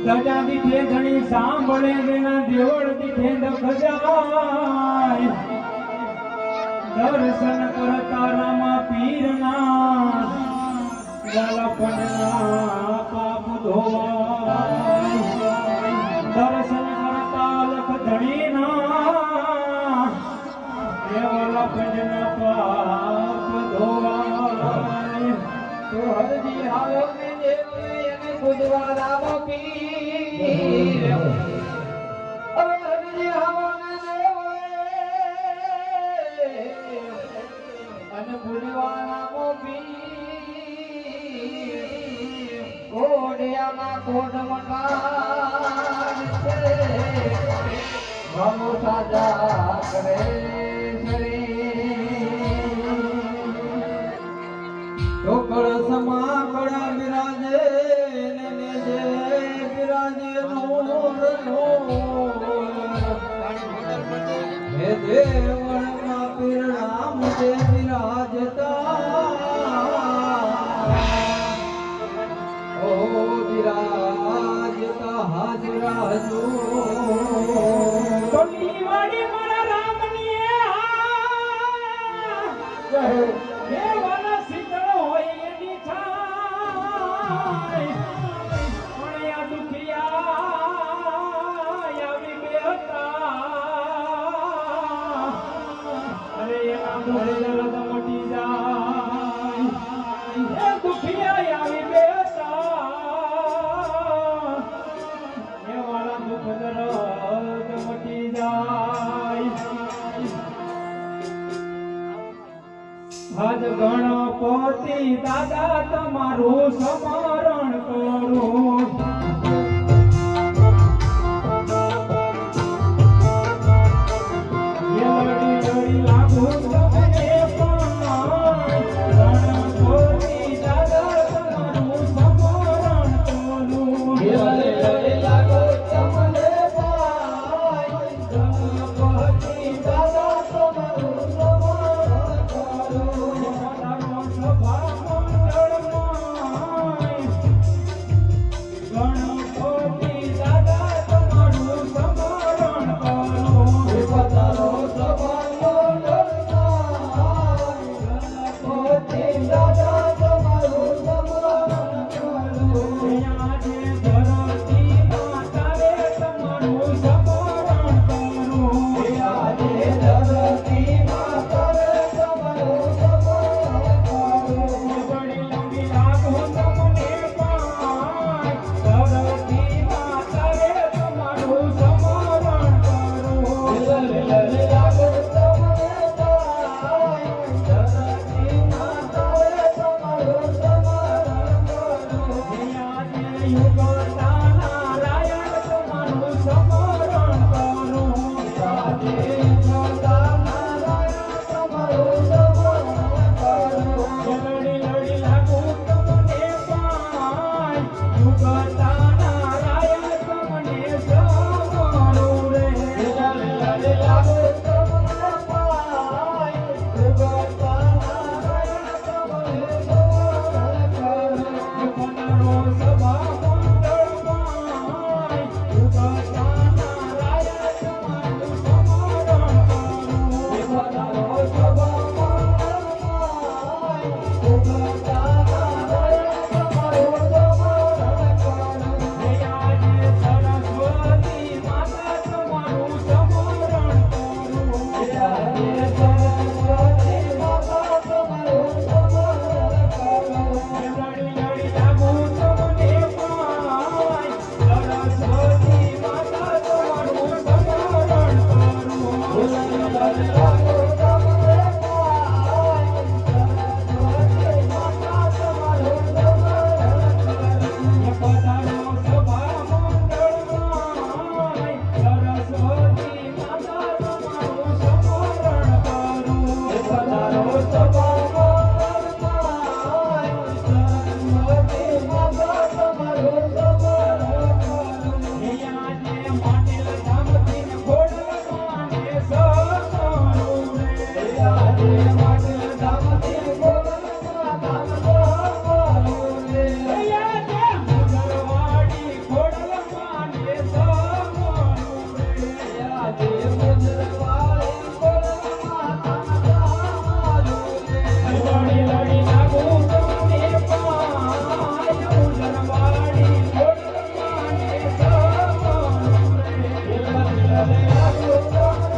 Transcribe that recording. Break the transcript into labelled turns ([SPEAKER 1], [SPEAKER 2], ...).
[SPEAKER 1] ધજા દીઠે ધણી સાંભળે જેના દેવળ દીઠે દખ જાય દર્શન કરતા રામા પીરના ગલપણના પાપ ધોવાય દર્શન કરતા લખ ધણીના ગલપણના પાપ ધોવાય
[SPEAKER 2] તો હરજી હાલો ને દેવને એને પૂજવા રામો પીર હવે હરજી હાલો ને દેવને અને પૂજવા રામો પીર કોડિયામાં કોડ મકાન છે ભમો સાજા કરે ઢોકળ સમા કળા બિરાજે ને જે બિરાજે હે દેવળમાં પીરણામ જે બિરાજતા ઓ બિરાજતા હાજરાજો
[SPEAKER 1] કોની વાડી મારા રામની આ દેવાના શીતળ હોય એની છાય પણ આ દુખિયા આવી બેહતા અરે એના દુઃખ દર્દ મટી જાય એ દુખિયા આવી બેહતા એ વાળા દુઃખ દર્દ મટી જાય હજ ગણપતિ દાદા તમારું સ્મરણ કરું લડી લડી લાગુ તમને પણ ગણપતિ દાદા તમારું સ્મરણ કરું
[SPEAKER 2] લડી લાગો તમને ગણપતિ દાદા તમારું સાધુ